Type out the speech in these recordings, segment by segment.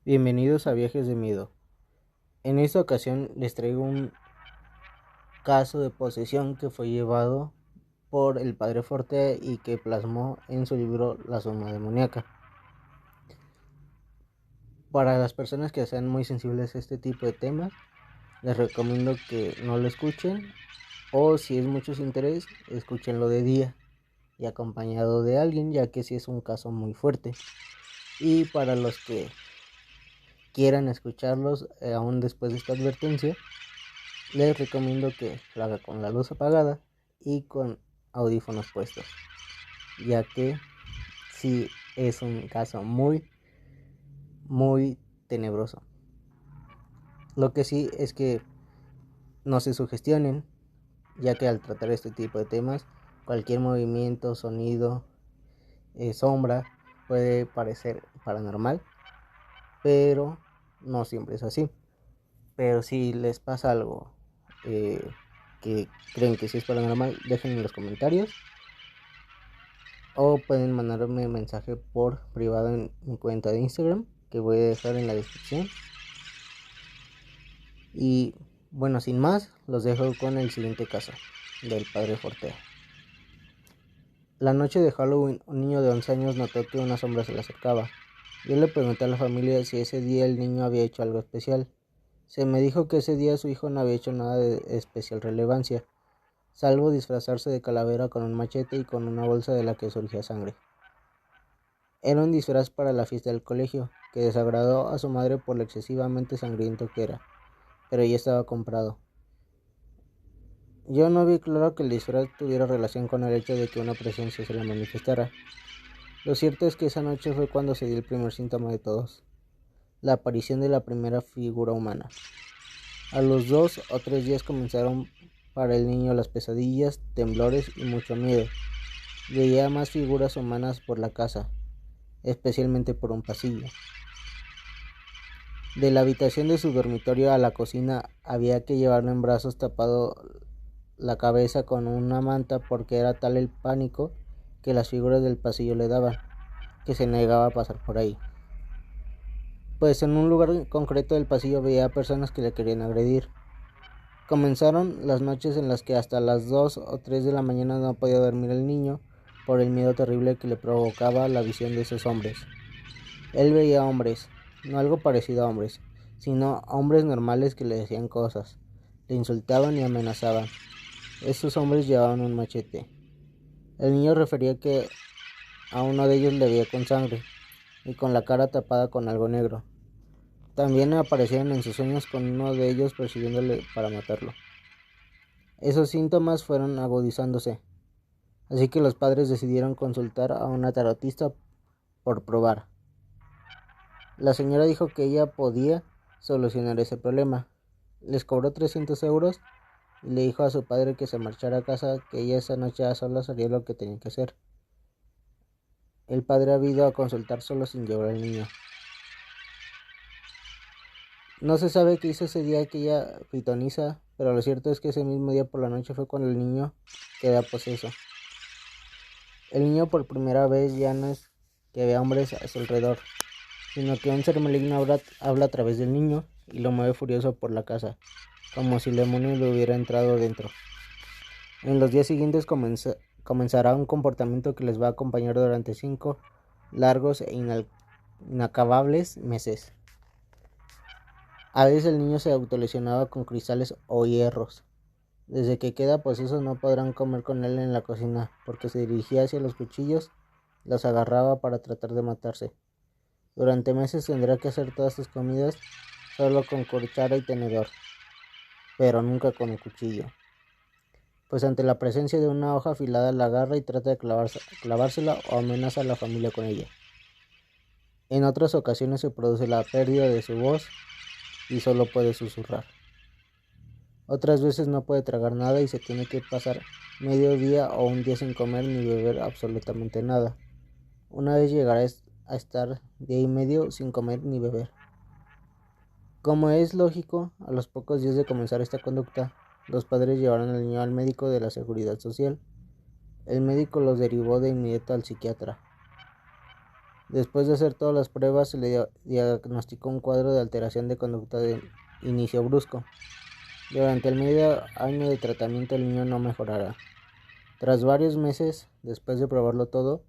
Bienvenidos a Viajes de Miedo. En esta ocasión les traigo un caso de posesión que fue llevado por el padre Forte y que plasmó en su libro La Suma Demoníaca. Para las personas que sean muy sensibles a este tipo de temas, les recomiendo que no lo escuchen, o si es mucho su interés, escúchenlo de día y acompañado de alguien, ya que sí es un caso muy fuerte. Y para los que quieran escucharlos aún después de esta advertencia, les recomiendo que lo haga con la luz apagada y con audífonos puestos, ya que sí es un caso muy tenebroso. Lo que sí es que no se sugestionen, ya que al tratar este tipo de temas, cualquier movimiento, sonido, sombra puede parecer paranormal, pero no siempre es así. Pero si les pasa algo eh, que creen que sí es paranormal, déjenme en los comentarios, o pueden mandarme mensaje por privado en mi cuenta de Instagram, que voy a dejar en la descripción. Y bueno, sin más, los dejo con el siguiente caso del padre Fortea. La noche de Halloween, un niño de 11 años notó que una sombra se le acercaba. Yo le pregunté a la familia si ese día el niño había hecho algo especial. Se me dijo que ese día su hijo no había hecho nada de especial relevancia, salvo disfrazarse de calavera con un machete y con una bolsa de la que surgía sangre. Era un disfraz para la fiesta del colegio, que desagradó a su madre por lo excesivamente sangriento que era, pero ya estaba comprado. Yo no vi claro que el disfraz tuviera relación con el hecho de que una presencia se le manifestara. Lo cierto es que esa noche fue cuando se dio el primer síntoma de todos, la aparición de la primera figura humana. A los 2 o 3 días comenzaron para el niño las pesadillas, temblores y mucho miedo. Veía más figuras humanas por la casa, especialmente por un pasillo. De la habitación de su dormitorio a la cocina había que llevarlo en brazos, tapado la cabeza con una manta, porque era tal el pánico que las figuras del pasillo le daban, que se negaba a pasar por ahí. Pues en un lugar concreto del pasillo veía personas que le querían agredir. Comenzaron las noches en las que hasta las 2 o 3 de la mañana no podía dormir el niño por el miedo terrible que le provocaba la visión de esos hombres. Él veía hombres, no algo parecido a hombres, sino hombres normales que le decían cosas, le insultaban y amenazaban. Estos hombres llevaban un machete. El niño refería que a uno de ellos le veía con sangre y con la cara tapada con algo negro. También aparecieron en sus sueños con uno de ellos persiguiéndole para matarlo. Esos síntomas fueron agudizándose, así que los padres decidieron consultar a una tarotista por probar. La señora dijo que ella podía solucionar ese problema. Les cobró 300 euros y le dijo a su padre que se marchara a casa, que ella esa noche a solas haría lo que tenía que hacer. El padre había ido a consultar solo sin llevar al niño. No se sabe qué hizo ese día aquella pitonisa, pero lo cierto es que ese mismo día por la noche fue cuando el niño queda poseso. El niño por primera vez ya no es que vea hombres a su alrededor, sino que un ser maligno habla a través del niño y lo mueve furioso por la casa, como si el demonio le hubiera entrado dentro. En los días siguientes comenzará un comportamiento que les va a acompañar durante 5 largos e inacabables meses. A veces el niño se autolesionaba con cristales o hierros. Desde que queda poseso no podrán comer con él en la cocina, porque se dirigía hacia los cuchillos, los agarraba para tratar de matarse. Durante meses tendrá que hacer todas sus comidas solo con cuchara y tenedor, pero nunca con un cuchillo, pues ante la presencia de una hoja afilada la agarra y trata de clavársela o amenaza a la familia con ella. En otras ocasiones se produce la pérdida de su voz y solo puede susurrar. Otras veces no puede tragar nada y se tiene que pasar medio día o un día sin comer ni beber absolutamente nada. Una vez llegará a estar día y medio sin comer ni beber. Como es lógico, a los pocos días de comenzar esta conducta, los padres llevaron al niño al médico de la Seguridad Social. El médico los derivó de inmediato al psiquiatra. Después de hacer todas las pruebas, se le diagnosticó un cuadro de alteración de conducta de inicio brusco. Durante el medio año de tratamiento el niño no mejorará. Tras varios meses, después de probarlo todo,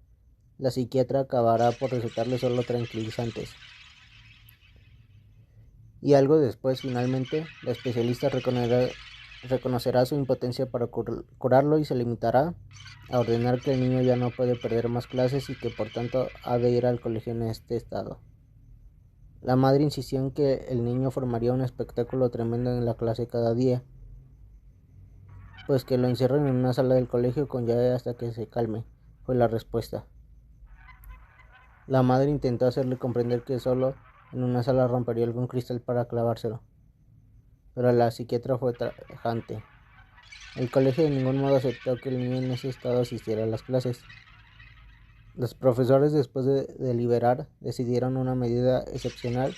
la psiquiatra acabará por recetarle solo tranquilizantes. Y algo después, finalmente, la especialista reconocerá su impotencia para curarlo y se limitará a ordenar que el niño ya no puede perder más clases y que por tanto ha de ir al colegio en este estado. La madre insistió en que el niño formaría un espectáculo tremendo en la clase cada día, pues que lo encierren en una sala del colegio con llave hasta que se calme, fue la respuesta. La madre intentó hacerle comprender que solo en una sala rompería algún cristal para clavárselo, pero la psiquiatra fue tajante. El colegio de ningún modo aceptó que el niño en ese estado asistiera a las clases. Los profesores, después de deliberar, decidieron una medida excepcional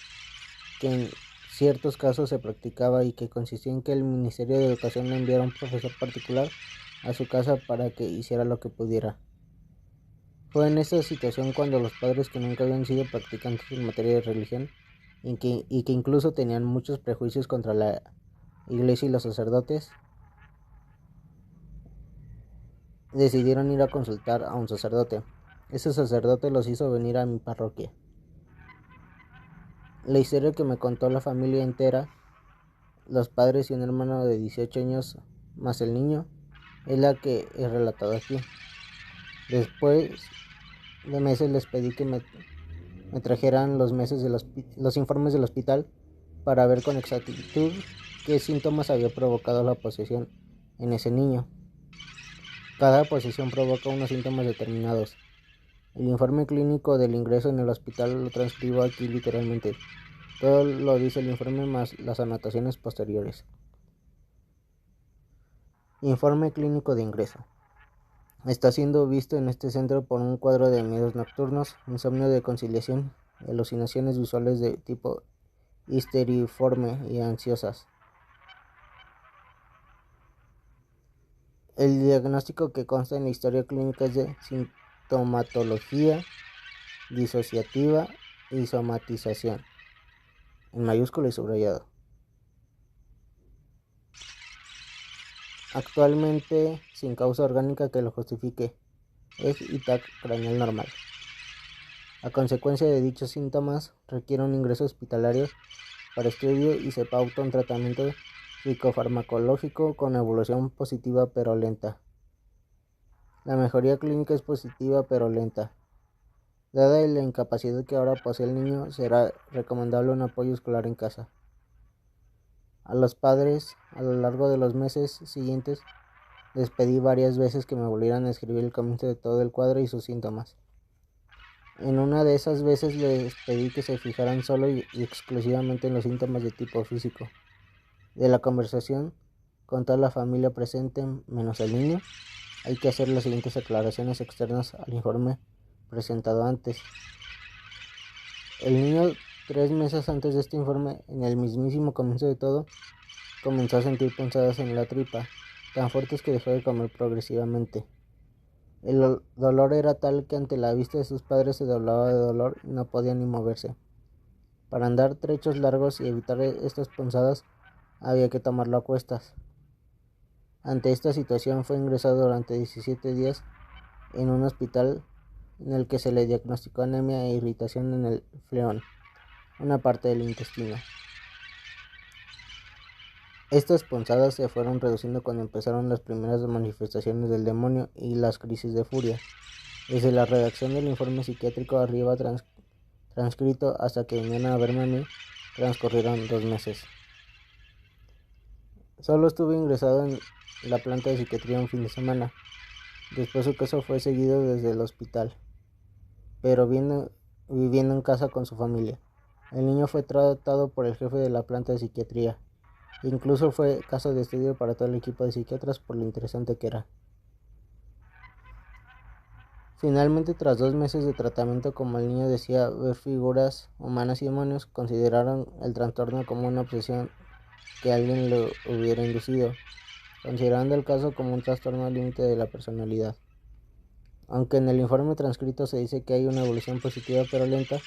que en ciertos casos se practicaba y que consistía en que el Ministerio de Educación le enviara un profesor particular a su casa para que hiciera lo que pudiera. Fue en esta situación cuando los padres, que nunca habían sido practicantes en materia de religión y que incluso tenían muchos prejuicios contra la iglesia y los sacerdotes, decidieron ir a consultar a un sacerdote. Ese sacerdote los hizo venir a mi parroquia. La historia que me contó la familia entera, los padres y un hermano de 18 años más el niño, es la que he relatado aquí. Después de meses les pedí que me trajeran los informes del hospital para ver con exactitud qué síntomas había provocado la posesión en ese niño. Cada posesión provoca unos síntomas determinados. El informe clínico del ingreso en el hospital lo transcribo aquí literalmente. Todo lo dice el informe más las anotaciones posteriores. Informe clínico de ingreso. Está siendo visto en este centro por un cuadro de miedos nocturnos, insomnio de conciliación, alucinaciones visuales de tipo histeriforme y ansiosas. El diagnóstico que consta en la historia clínica es de sintomatología disociativa y somatización, en mayúscula y subrayado. Actualmente sin causa orgánica que lo justifique, es ITAC craneal normal. A consecuencia de dichos síntomas, requiere un ingreso hospitalario para estudio y se pauta un tratamiento psicofarmacológico con evolución positiva pero lenta. La mejoría clínica es positiva pero lenta. Dada la incapacidad que ahora posee el niño, será recomendable un apoyo escolar en casa. A los padres, a lo largo de los meses siguientes, les pedí varias veces que me volvieran a escribir el comienzo de todo el cuadro y sus síntomas. En una de esas veces les pedí que se fijaran solo y exclusivamente en los síntomas de tipo físico. De la conversación con toda la familia presente, menos el niño, hay que hacer las siguientes aclaraciones externas al informe presentado antes. El niño, 3 meses antes de este informe, en el mismísimo comienzo de todo, comenzó a sentir punzadas en la tripa, tan fuertes que dejó de comer progresivamente. El dolor era tal que ante la vista de sus padres se doblaba de dolor y no podía ni moverse. Para andar trechos largos y evitar estas punzadas había que tomarlo a cuestas. Ante esta situación fue ingresado durante 17 días en un hospital en el que se le diagnosticó anemia e irritación en el fleón, una parte del intestino. Estas punzadas se fueron reduciendo cuando empezaron las primeras manifestaciones del demonio y las crisis de furia. Desde la redacción del informe psiquiátrico arriba transcrito hasta que vinieron a verme a mí, transcurrieron 2 meses. Solo estuve ingresado en la planta de psiquiatría un fin de semana. Después su caso fue seguido desde el hospital, pero viviendo en casa con su familia. El niño fue tratado por el jefe de la planta de psiquiatría. Incluso fue caso de estudio para todo el equipo de psiquiatras por lo interesante que era. Finalmente, tras 2 meses de tratamiento, como el niño decía ver figuras humanas y demonios, consideraron el trastorno como una obsesión que alguien lo hubiera inducido, considerando el caso como un trastorno límite de la personalidad. Aunque en el informe transcrito se dice que hay una evolución positiva pero lenta,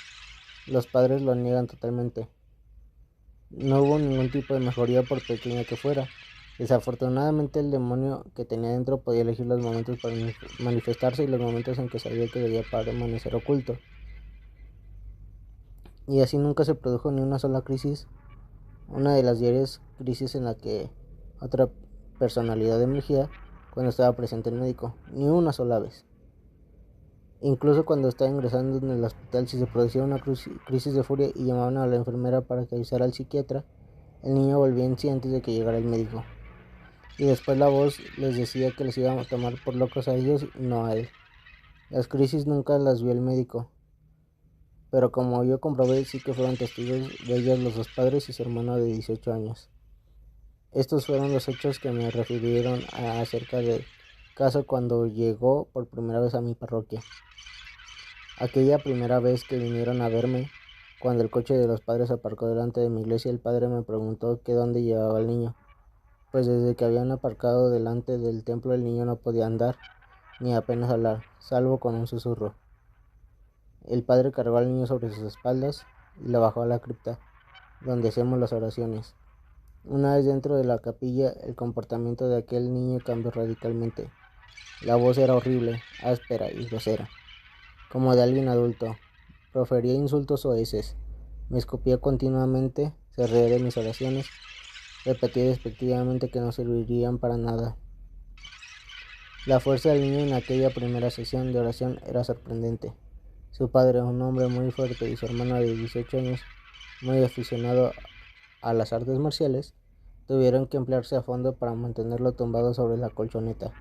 los padres lo niegan totalmente. No hubo ningún tipo de mejoría por pequeña que fuera. Desafortunadamente el demonio que tenía dentro podía elegir los momentos para manifestarse y los momentos en que sabía que debía permanecer oculto. Y así nunca se produjo ni una sola crisis, una de las diarias crisis en la que otra personalidad emergía cuando estaba presente el médico, ni una sola vez. Incluso cuando estaba ingresando en el hospital, si se producía una crisis de furia y llamaban a la enfermera para que avisara al psiquiatra, el niño volvía en sí antes de que llegara el médico. Y después la voz les decía que les iba a tomar por locos a ellos y no a él. Las crisis nunca las vio el médico, pero como yo comprobé, sí que fueron testigos de ellas los dos padres y su hermano de 18 años. Estos fueron los hechos que me refirieron acerca del caso cuando llegó por primera vez a mi parroquia. Aquella primera vez que vinieron a verme, cuando el coche de los padres aparcó delante de mi iglesia, el padre me preguntó que dónde llevaba al niño, pues desde que habían aparcado delante del templo el niño no podía andar, ni apenas hablar, salvo con un susurro. El padre cargó al niño sobre sus espaldas y lo bajó a la cripta, donde hacemos las oraciones. Una vez dentro de la capilla, el comportamiento de aquel niño cambió radicalmente. La voz era horrible, áspera y grosera, como de alguien adulto. Profería insultos soeces, me escupía continuamente, se reía de mis oraciones, repetía despectivamente que no servirían para nada. La fuerza del niño en aquella primera sesión de oración era sorprendente. Su padre, un hombre muy fuerte, y su hermano de 18 años, muy aficionado a las artes marciales, tuvieron que emplearse a fondo para mantenerlo tumbado sobre la colchoneta.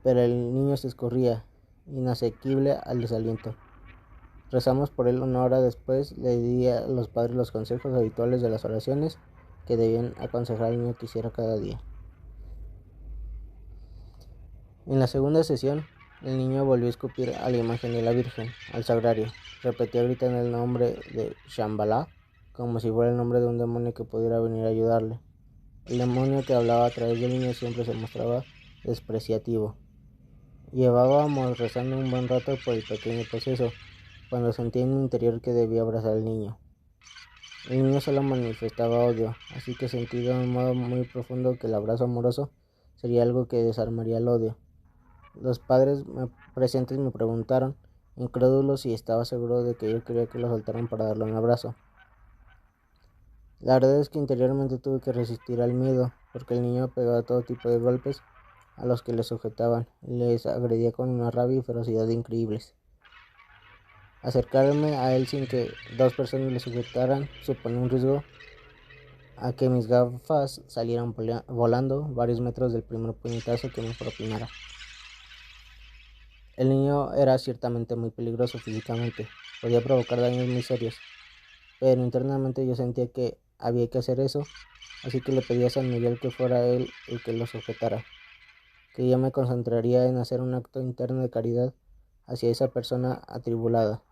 Pero el niño se escurría, inasequible al desaliento. Rezamos por él una hora después, le di a los padres los consejos habituales de las oraciones que debían aconsejar al niño que hiciera cada día. En la segunda sesión, el niño volvió a escupir a la imagen de la Virgen, al sagrario. Repetía gritando el nombre de Shambhala, como si fuera el nombre de un demonio que pudiera venir a ayudarle. El demonio que hablaba a través del niño siempre se mostraba despreciativo. Llevábamos rezando un buen rato por el pequeño proceso, cuando sentí en mi interior que debía abrazar al niño. El niño solo manifestaba odio, así que sentí de un modo muy profundo que el abrazo amoroso sería algo que desarmaría el odio. Los padres presentes me preguntaron, incrédulos, si estaba seguro de que yo quería que lo soltaran para darle un abrazo. La verdad es que interiormente tuve que resistir al miedo, porque el niño pegaba todo tipo de golpes a los que le sujetaban y les agredía con una rabia y ferocidad increíbles. Acercarme a él sin que dos personas le sujetaran suponía un riesgo a que mis gafas salieran volando varios metros del primer puñetazo que me propinara. El niño era ciertamente muy peligroso físicamente, podía provocar daños muy serios, pero internamente yo sentía que había que hacer eso, así que le pedí a San Miguel que fuera él el que lo sujetara, que yo me concentraría en hacer un acto interno de caridad hacia esa persona atribulada.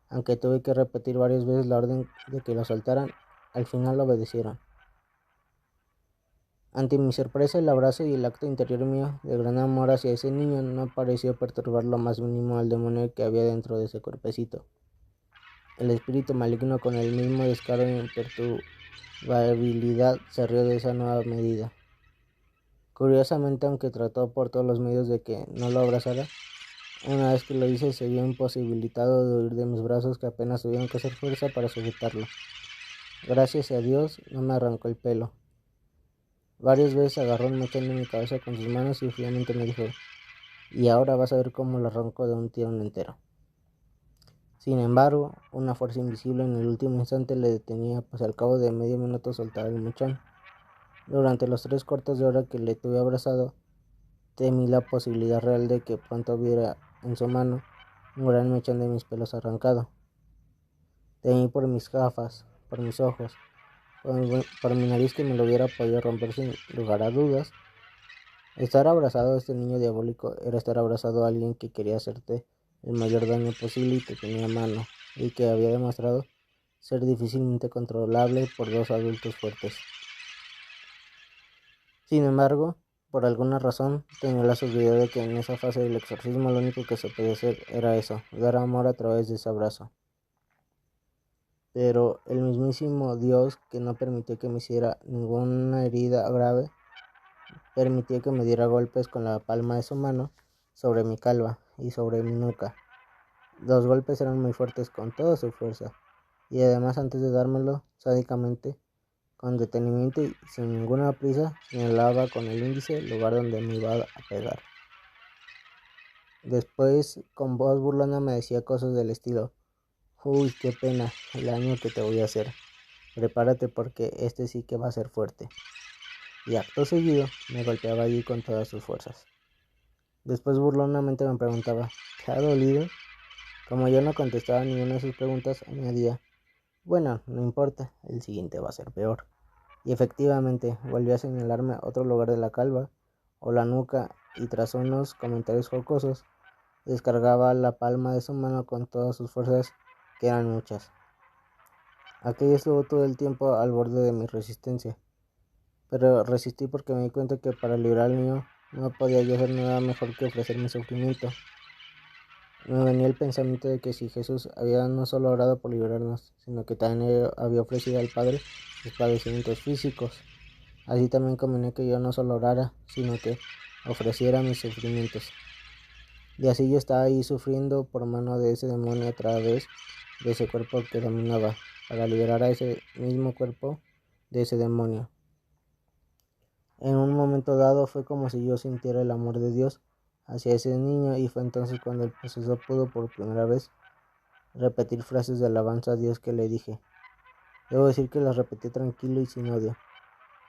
Aunque tuve que repetir varias veces la orden de que lo soltaran, al final lo obedecieron. Ante mi sorpresa, el abrazo y el acto interior mío de gran amor hacia ese niño no pareció perturbar lo más mínimo al demonio que había dentro de ese cuerpecito. El espíritu maligno, con el mismo descaro e imperturbabilidad, se rió de esa nueva medida. Curiosamente, aunque trató por todos los medios de que no lo abrazara, una vez que lo hice se vio imposibilitado de huir de mis brazos, que apenas tuvieron que hacer fuerza para sujetarlo. Gracias a Dios no me arrancó el pelo. Varias veces agarró un mechón de mi cabeza con sus manos y fríamente me dijo: "Y ahora vas a ver cómo lo arranco de un tirón entero". Sin embargo, una fuerza invisible en el último instante le detenía, pues al cabo de medio minuto soltaba el mechón. Durante los 3 cuartos de hora que le tuve abrazado, temí la posibilidad real de que pronto viera en su mano un gran mechón de mis pelos arrancado. Temí por mis gafas, por mis ojos, por mi nariz, que me lo hubiera podido romper sin lugar a dudas. Estar abrazado a este niño diabólico era estar abrazado a alguien que quería hacerte el mayor daño posible y que tenía mano, y que había demostrado ser difícilmente controlable por dos adultos fuertes. Sin embargo, Por alguna razón, tenía la seguridad de que en esa fase del exorcismo lo único que se podía hacer era eso, dar amor a través de ese abrazo. Pero el mismísimo Dios, que no permitió que me hiciera ninguna herida grave, permitió que me diera golpes con la palma de su mano sobre mi calva y sobre mi nuca. Los golpes eran muy fuertes con toda su fuerza, y además antes de dármelo, sádicamente, con detenimiento y sin ninguna prisa, señalaba con el índice el lugar donde me iba a pegar. Después, con voz burlona me decía cosas del estilo: uy, qué pena, el daño que te voy a hacer. Prepárate porque este sí que va a ser fuerte. Y acto seguido, me golpeaba allí con todas sus fuerzas. Después burlonamente me preguntaba: ¿te ha dolido? Como yo no contestaba ninguna de sus preguntas, añadía: bueno, no importa, el siguiente va a ser peor. Y efectivamente, volvió a señalarme otro lugar de la calva o la nuca y tras unos comentarios jocosos, descargaba la palma de su mano con todas sus fuerzas, que eran muchas. Aquello estuvo todo el tiempo al borde de mi resistencia, pero resistí porque me di cuenta que para librar al niño no podía yo hacer nada mejor que ofrecer mi sufrimiento. Me venía el pensamiento de que si Jesús había no solo orado por liberarnos, sino que también había ofrecido al Padre sus padecimientos físicos. Así también convenía que yo no solo orara, sino que ofreciera mis sufrimientos. Y así yo estaba ahí sufriendo por mano de ese demonio a través de ese cuerpo que dominaba, para liberar a ese mismo cuerpo de ese demonio. En un momento dado fue como si yo sintiera el amor de Dios hacia ese niño, y fue entonces cuando el poseso pudo por primera vez repetir frases de alabanza a Dios que le dije. Debo decir que las repetí tranquilo y sin odio.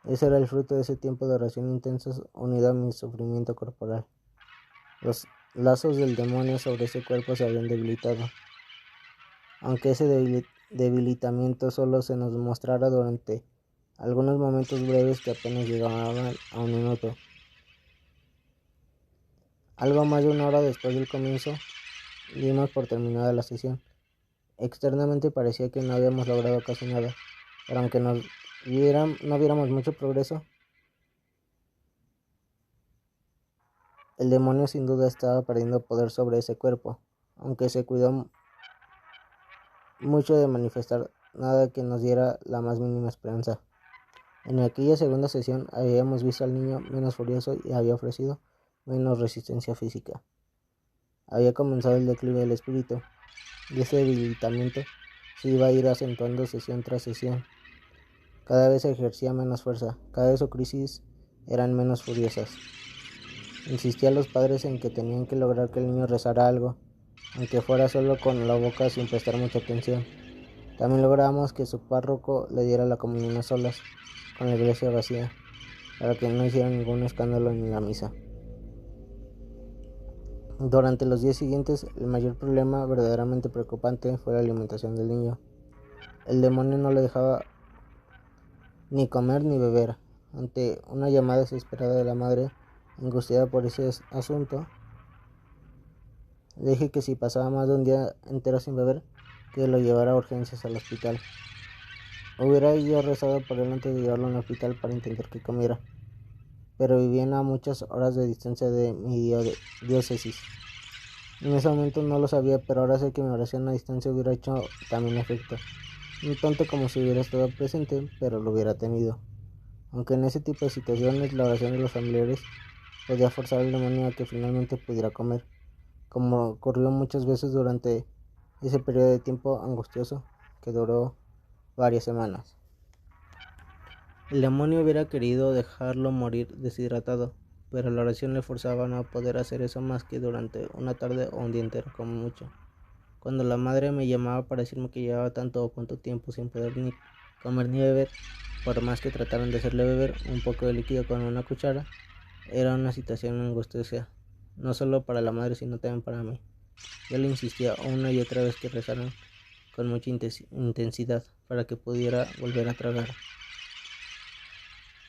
Ese era el fruto de ese tiempo de oración intenso unido a mi sufrimiento corporal. Los lazos del demonio sobre ese cuerpo se habían debilitado, aunque ese debilitamiento solo se nos mostrara durante algunos momentos breves que apenas llegaban a un minuto. Algo más de una hora después del comienzo, dimos por terminada la sesión. Externamente parecía que no habíamos logrado casi nada, pero aunque no viéramos mucho progreso, el demonio sin duda estaba perdiendo poder sobre ese cuerpo, aunque se cuidó mucho de manifestar nada que nos diera la más mínima esperanza. En aquella segunda sesión habíamos visto al niño menos furioso y había ofrecido menos resistencia física. Había comenzado el declive del espíritu, y ese debilitamiento se iba a ir acentuando sesión tras sesión. Cada vez ejercía menos fuerza, cada vez sus crisis eran menos furiosas. Insistía a los padres en que tenían que lograr que el niño rezara algo, aunque fuera solo con la boca sin prestar mucha atención. También logramos que su párroco le diera la comunión a solas, con la iglesia vacía, para que no hiciera ningún escándalo en la misa. Durante los días siguientes, el mayor problema verdaderamente preocupante fue la alimentación del niño. El demonio no le dejaba ni comer ni beber. Ante una llamada desesperada de la madre, angustiada por ese asunto, le dije que si pasaba más de un día entero sin beber, que lo llevara a urgencias al hospital. Hubiera yo rezado por él antes de llevarlo al hospital para intentar que comiera, pero vivían a muchas horas de distancia de mi diócesis. En ese momento no lo sabía, pero ahora sé que mi oración a distancia hubiera hecho también efecto. No tanto como si hubiera estado presente, pero lo hubiera tenido. Aunque en ese tipo de situaciones la oración de los familiares podía forzar al demonio a que finalmente pudiera comer, como ocurrió muchas veces durante ese periodo de tiempo angustioso que duró varias semanas. El demonio hubiera querido dejarlo morir deshidratado, pero la oración le forzaba a no poder hacer eso más que durante una tarde o un día entero como mucho. Cuando la madre me llamaba para decirme que llevaba tanto o cuánto tiempo sin poder ni comer ni beber, por más que trataran de hacerle beber un poco de líquido con una cuchara, era una situación angustiosa, no solo para la madre sino también para mí. Yo le insistía una y otra vez que rezaran con mucha intensidad para que pudiera volver a tragar,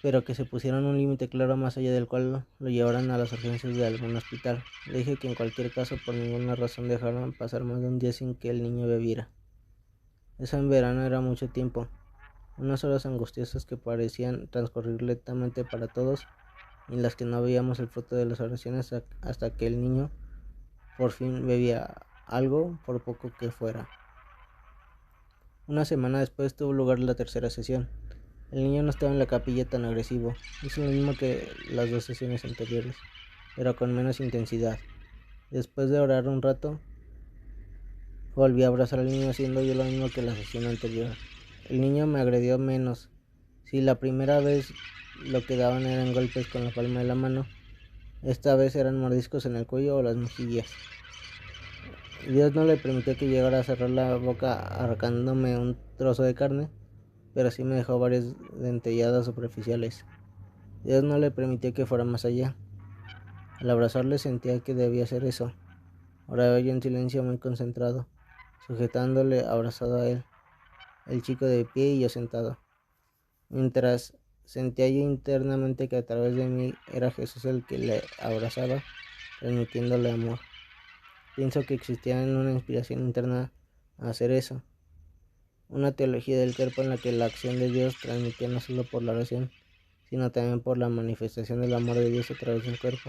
pero que se pusieran un límite claro más allá del cual lo llevaran a las urgencias de algún hospital. Le dije que en cualquier caso por ninguna razón dejaran pasar más de un día sin que el niño bebiera. Eso en verano era mucho tiempo, unas horas angustiosas que parecían transcurrir lentamente para todos, en las que no veíamos el fruto de las oraciones hasta que el niño por fin bebía algo, por poco que fuera. Una semana después tuvo lugar la tercera sesión. El niño no estaba en la capilla tan agresivo, hizo lo mismo que las 2 sesiones anteriores, pero con menos intensidad. Después de orar un rato, volví a abrazar al niño haciendo yo lo mismo que la sesión anterior. El niño me agredió menos. Si la primera vez lo que daban eran golpes con la palma de la mano, esta vez eran mordiscos en el cuello o las mejillas. Dios no le permitió que llegara a cerrar la boca arrancándome un trozo de carne, pero sí me dejó varias dentelladas superficiales. Dios no le permitió que fuera más allá. Al abrazarle sentía que debía hacer eso. Oraba yo en silencio muy concentrado, sujetándole abrazado a él, el chico de pie y yo sentado. Mientras sentía yo internamente que a través de mí era Jesús el que le abrazaba, transmitiéndole amor. Pienso que existía una inspiración interna a hacer eso. Una teología del cuerpo en la que la acción de Dios transmitía no solo por la oración, sino también por la manifestación del amor de Dios a través del cuerpo.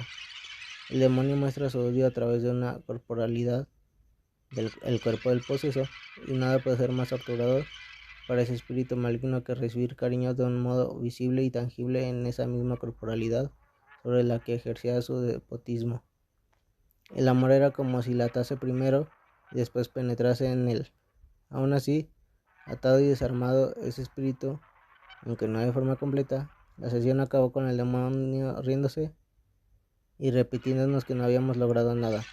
El demonio muestra su odio a través de una corporalidad, el cuerpo del poseso, y nada puede ser más torturador para ese espíritu maligno que recibir cariño de un modo visible y tangible en esa misma corporalidad sobre la que ejercía su despotismo. El amor era como si la atase primero y después penetrase en él. Aún así, atado y desarmado ese espíritu, aunque no de forma completa, la sesión acabó con el demonio riéndose y repitiéndonos que no habíamos logrado nada.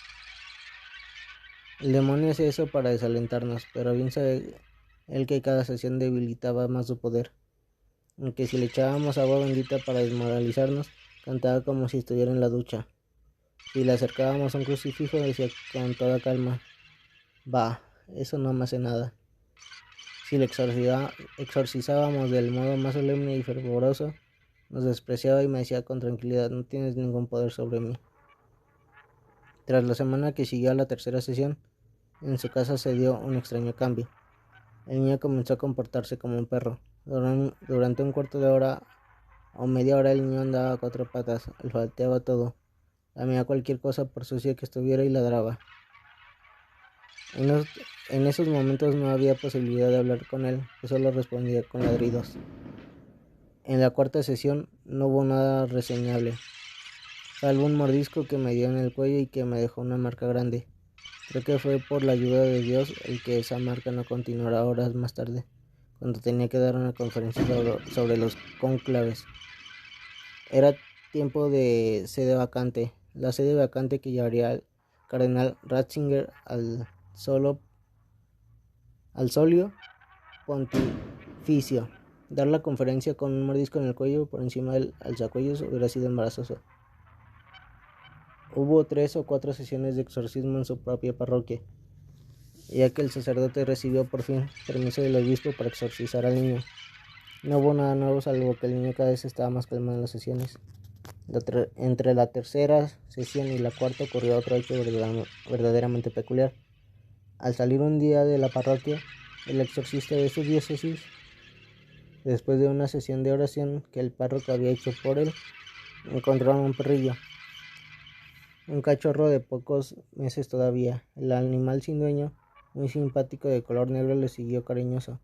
El demonio hace eso para desalentarnos, pero bien sabe él que cada sesión debilitaba más su poder, aunque si le echábamos agua bendita para desmoralizarnos, cantaba como si estuviera en la ducha. Si le acercábamos a un crucifijo, decía con toda calma: «Bah, eso no me hace nada». Si le exorcizábamos del modo más solemne y fervoroso, nos despreciaba y me decía con tranquilidad: «No tienes ningún poder sobre mí». Tras la semana que siguió a la tercera sesión, en su casa se dio un extraño cambio. El niño comenzó a comportarse como un perro. Durante un cuarto de hora o media hora el niño andaba a 4 patas, olfateaba todo, lamía cualquier cosa por sucia que estuviera y ladraba. En esos momentos no había posibilidad de hablar con él, que solo respondía con ladridos. En la cuarta sesión no hubo nada reseñable, salvo un mordisco que me dio en el cuello y que me dejó una marca grande. Creo que fue por la ayuda de Dios el que esa marca no continuara horas más tarde, cuando tenía que dar una conferencia sobre los cónclaves. Era tiempo de sede vacante, la sede vacante que llevaría al cardenal Ratzinger al solio pontificio. Dar la conferencia con un mordisco en el cuello por encima del alzacuellos hubiera sido embarazoso. Hubo 3 o 4 sesiones de exorcismo en su propia parroquia, ya que el sacerdote recibió por fin permiso del obispo para exorcizar al niño. No hubo nada nuevo salvo que el niño cada vez estaba más calmado en las sesiones. Entre la tercera sesión y la cuarta ocurrió otro hecho verdaderamente peculiar. Al salir un día de la parroquia, el exorcista de su diócesis, después de una sesión de oración que el párroco había hecho por él, encontraron un perrillo, un cachorro de pocos meses todavía. El animal sin dueño, muy simpático, de color negro, le siguió cariñoso.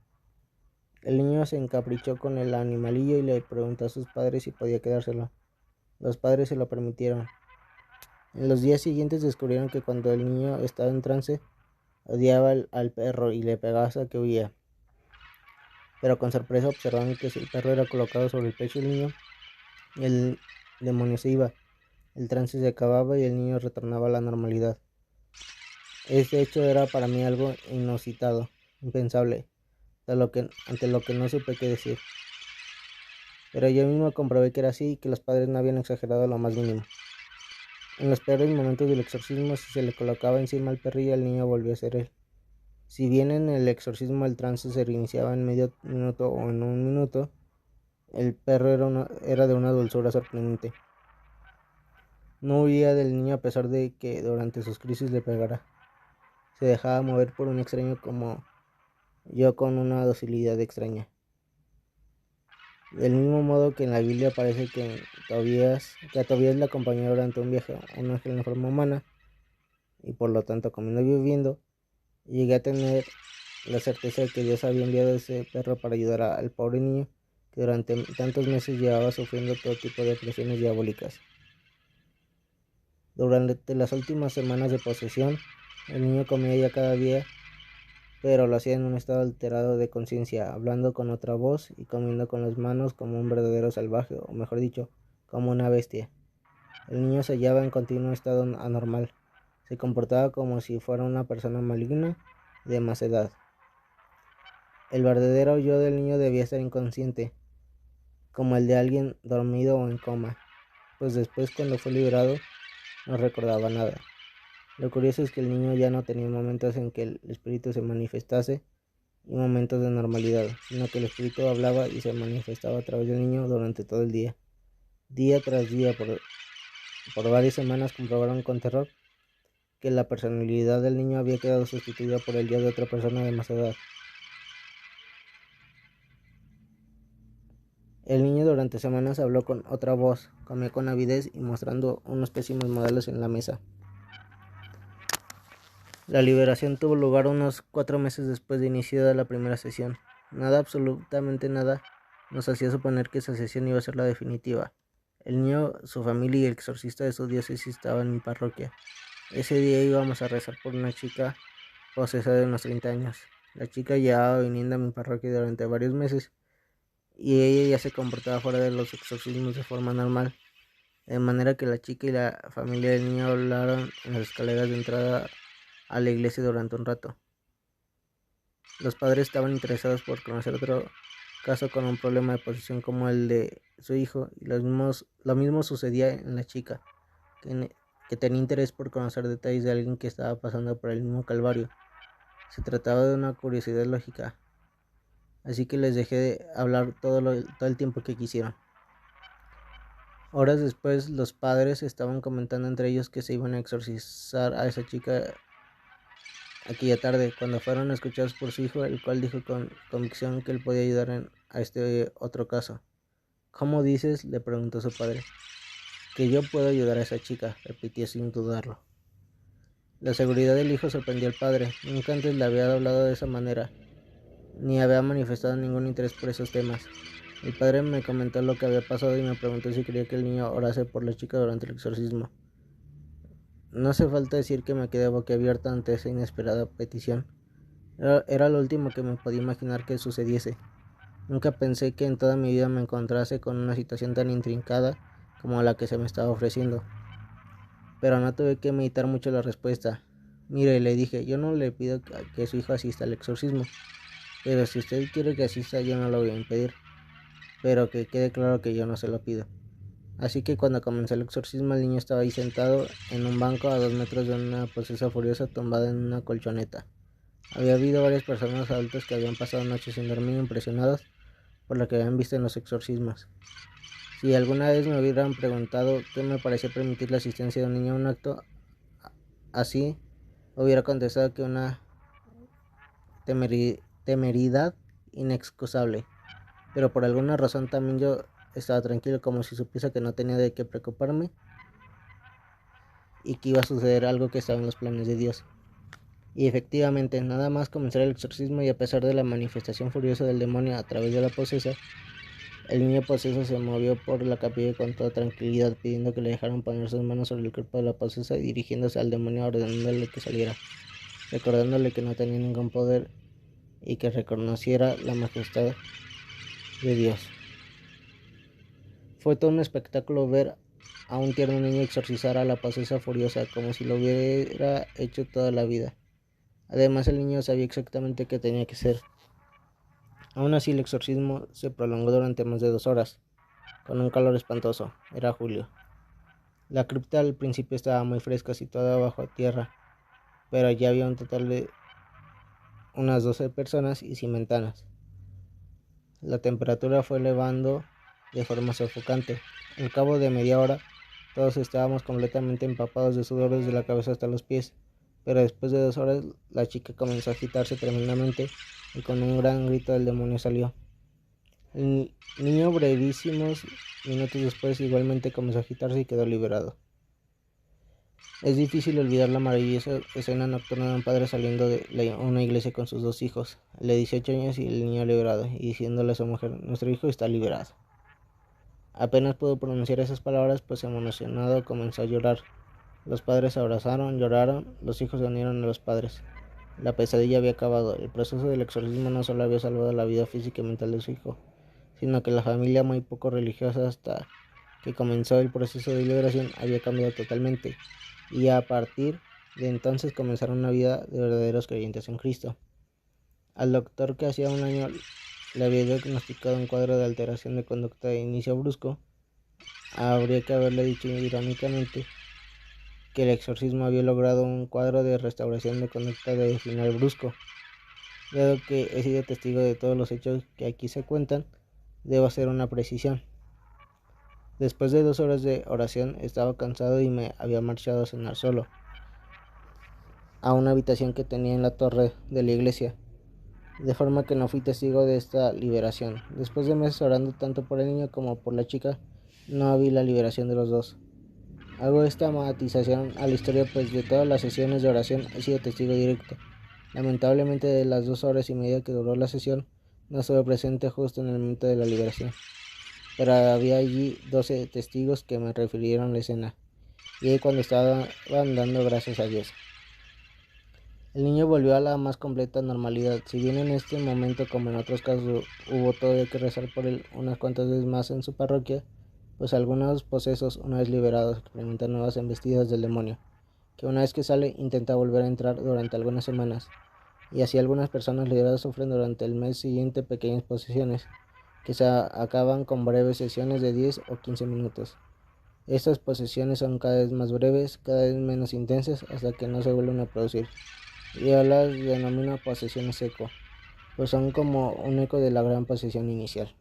El niño se encaprichó con el animalillo y le preguntó a sus padres si podía quedárselo. Los padres se lo permitieron. En los días siguientes descubrieron que cuando el niño estaba en trance, odiaba al perro y le pegaba hasta que huía. Pero con sorpresa observaron que si el perro era colocado sobre el pecho del niño, el demonio se iba, el trance se acababa y el niño retornaba a la normalidad. Este hecho era para mí algo inusitado, impensable, ante lo que no supe qué decir. Pero yo mismo comprobé que era así y que los padres no habían exagerado lo más mínimo. En los peores momentos del exorcismo, si se le colocaba encima al perrillo, el niño volvió a ser él. Si bien en el exorcismo el trance se reiniciaba en medio minuto o en un minuto, el perro era de una dulzura sorprendente. No huía del niño a pesar de que durante sus crisis le pegara. Se dejaba mover por un extraño como yo, con una docilidad extraña. Del mismo modo que en la Biblia parece que a Tobías le acompañó durante un viaje un ángel en forma humana, y por lo tanto comiendo y viviendo, llegué a tener la certeza de que Dios había enviado a ese perro para ayudar al pobre niño que durante tantos meses llevaba sufriendo todo tipo de presiones diabólicas. Durante las últimas semanas de posesión, el niño comía ya cada día, pero lo hacía en un estado alterado de conciencia, hablando con otra voz y comiendo con las manos como un verdadero salvaje, o mejor dicho, como una bestia. El niño se hallaba en continuo estado anormal. Se comportaba como si fuera una persona maligna de más edad. El verdadero yo del niño debía estar inconsciente, como el de alguien dormido o en coma, pues después, cuando fue liberado, no recordaba nada. Lo curioso es que el niño ya no tenía momentos en que el espíritu se manifestase y momentos de normalidad, sino que el espíritu hablaba y se manifestaba a través del niño durante todo el día. Día tras día, por varias semanas, comprobaron con terror que la personalidad del niño había quedado sustituida por el yo de otra persona de más edad. El niño durante semanas habló con otra voz, comió con avidez y mostrando unos pésimos modelos en la mesa. La liberación tuvo lugar unos 4 meses después de iniciada la primera sesión. Nada, absolutamente nada, nos hacía suponer que esa sesión iba a ser la definitiva. El niño, su familia y el exorcista de su diócesis estaban en mi parroquia. Ese día íbamos a rezar por una chica posesa de unos 30 años. La chica llevaba viniendo a mi parroquia durante varios meses y ella ya se comportaba fuera de los exorcismos de forma normal, de manera que la chica y la familia del niño hablaron en las escaleras de entrada a la iglesia durante un rato. Los padres estaban interesados por conocer otro caso con un problema de posesión como el de su hijo, y lo mismo sucedía en la chica, que tenía interés por conocer detalles de alguien que estaba pasando por el mismo calvario. Se trataba de una curiosidad lógica, así que les dejé de hablar todo el tiempo que quisieron. Horas después, los padres estaban comentando entre ellos que se iban a exorcizar a esa chica aquella tarde, cuando fueron escuchados por su hijo, el cual dijo con convicción que él podía ayudar a este otro caso. ¿Cómo dices?, le preguntó su padre. Que yo puedo ayudar a esa chica, repitió sin dudarlo. La seguridad del hijo sorprendió al padre. Nunca antes le había hablado de esa manera, ni había manifestado ningún interés por esos temas. El padre me comentó lo que había pasado y me preguntó si quería que el niño orase por la chica durante el exorcismo. No hace falta decir que me quedé boquiabierta ante esa inesperada petición. Era lo último que me podía imaginar que sucediese. Nunca pensé que en toda mi vida me encontrase con una situación tan intrincada como la que se me estaba ofreciendo. Pero no tuve que meditar mucho la respuesta. Mire, le dije, yo no le pido que su hijo asista al exorcismo, pero si usted quiere que asista, yo no lo voy a impedir. Pero que quede claro que yo no se lo pido. Así que cuando comenzó el exorcismo, el niño estaba ahí sentado en un banco a 2 metros de una posesa furiosa tumbada en una colchoneta. Había habido varias personas adultas que habían pasado noches sin dormir, impresionadas por lo que habían visto en los exorcismos. Si alguna vez me hubieran preguntado qué me parecía permitir la asistencia de un niño a un acto así, hubiera contestado que una temeridad inexcusable. Pero por alguna razón también yo estaba tranquilo, como si supiese que no tenía de qué preocuparme y que iba a suceder algo que estaba en los planes de Dios. Y efectivamente, nada más comenzar el exorcismo, y a pesar de la manifestación furiosa del demonio a través de la posesa, el niño poseso se movió por la capilla con toda tranquilidad, pidiendo que le dejaran poner sus manos sobre el cuerpo de la posesa y dirigiéndose al demonio ordenándole que saliera, recordándole que no tenía ningún poder y que reconociera la majestad de Dios. Fue todo un espectáculo ver a un tierno niño exorcizar a la posesa furiosa, como si lo hubiera hecho toda la vida. Además, el niño sabía exactamente qué tenía que hacer. Aún así, el exorcismo se prolongó durante más de 2 horas, con un calor espantoso. Era julio. La cripta al principio estaba muy fresca, situada bajo tierra, pero ya había un total de unas 12 personas y sin ventanas. La temperatura fue elevando de forma sofocante. Al cabo de media hora, todos estábamos completamente empapados de sudor desde la cabeza hasta los pies, pero después de 2 horas la chica comenzó a agitarse tremendamente y con un gran grito el demonio salió. El niño, brevísimos minutos después, igualmente comenzó a agitarse y quedó liberado. Es difícil olvidar la maravillosa escena nocturna de un padre saliendo de una iglesia con sus 2 hijos, el de 18 años y el niño liberado, y diciéndole a su mujer: nuestro hijo está liberado. Apenas pudo pronunciar esas palabras, pues emocionado comenzó a llorar. Los padres se abrazaron, lloraron, los hijos se unieron a los padres. La pesadilla había acabado. El proceso del exorcismo no solo había salvado la vida física y mental de su hijo, sino que la familia, muy poco religiosa hasta que comenzó el proceso de liberación, había cambiado totalmente, y a partir de entonces comenzaron una vida de verdaderos creyentes en Cristo. Al doctor, que hacía un año le había diagnosticado un cuadro de alteración de conducta de inicio brusco, habría que haberle dicho irónicamente que el exorcismo había logrado un cuadro de restauración de conducta de final brusco. Dado que he sido testigo de todos los hechos que aquí se cuentan, debo hacer una precisión. Después de 2 horas de oración estaba cansado y me había marchado a cenar solo, a una habitación que tenía en la torre de la iglesia, de forma que no fui testigo de esta liberación. Después de meses orando tanto por el niño como por la chica, no vi la liberación de los dos. Hago esta matización a la historia, pues de todas las sesiones de oración he sido testigo directo. Lamentablemente, de las 2 horas y media que duró la sesión, no estuve presente justo en el momento de la liberación, pero había allí 12 testigos que me refirieron la escena, y ahí cuando estaban dando gracias a Dios. El niño volvió a la más completa normalidad. Si bien en este momento, como en otros casos, hubo todavía que rezar por él unas cuantas veces más en su parroquia, pues algunos posesos, una vez liberados, experimentan nuevas embestidas del demonio, que una vez que sale intenta volver a entrar durante algunas semanas, y así algunas personas liberadas sufren durante el mes siguiente pequeñas posesiones, que se acaban con breves sesiones de 10 o 15 minutos. Estas posesiones son cada vez más breves, cada vez menos intensas, hasta que no se vuelven a producir. Yo las denomino posesiones eco, pues son como un eco de la gran posesión inicial.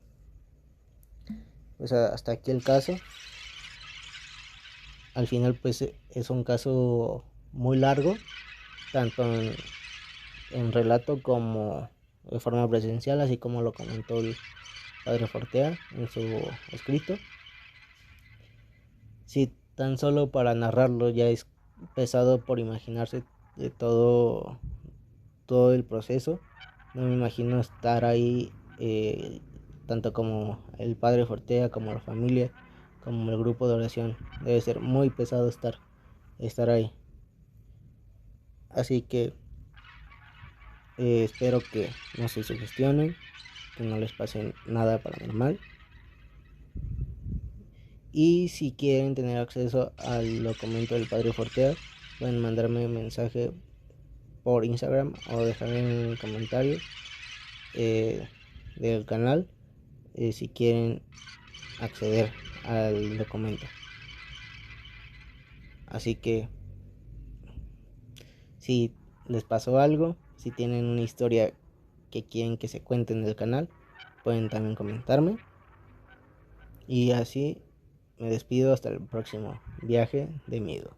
Pues hasta aquí el caso. Al final pues es un caso muy largo, tanto en relato como de forma presencial, así como lo comentó el padre Fortea en su escrito. Si tan solo para narrarlo ya es pesado por imaginarse de todo el proceso, no me imagino estar ahí, tanto como el padre Fortea, como la familia, como el grupo de oración. Debe ser muy pesado estar ahí. Así que espero que no se sugestionen, que no les pase nada paranormal. Y si quieren tener acceso al documento del padre Fortea, pueden mandarme un mensaje por Instagram o dejarme en el comentario del canal si quieren acceder al documento. Así que si les pasó algo, si tienen una historia que quieren que se cuente en el canal, pueden también comentarme. Y así me despido hasta el próximo viaje de miedo.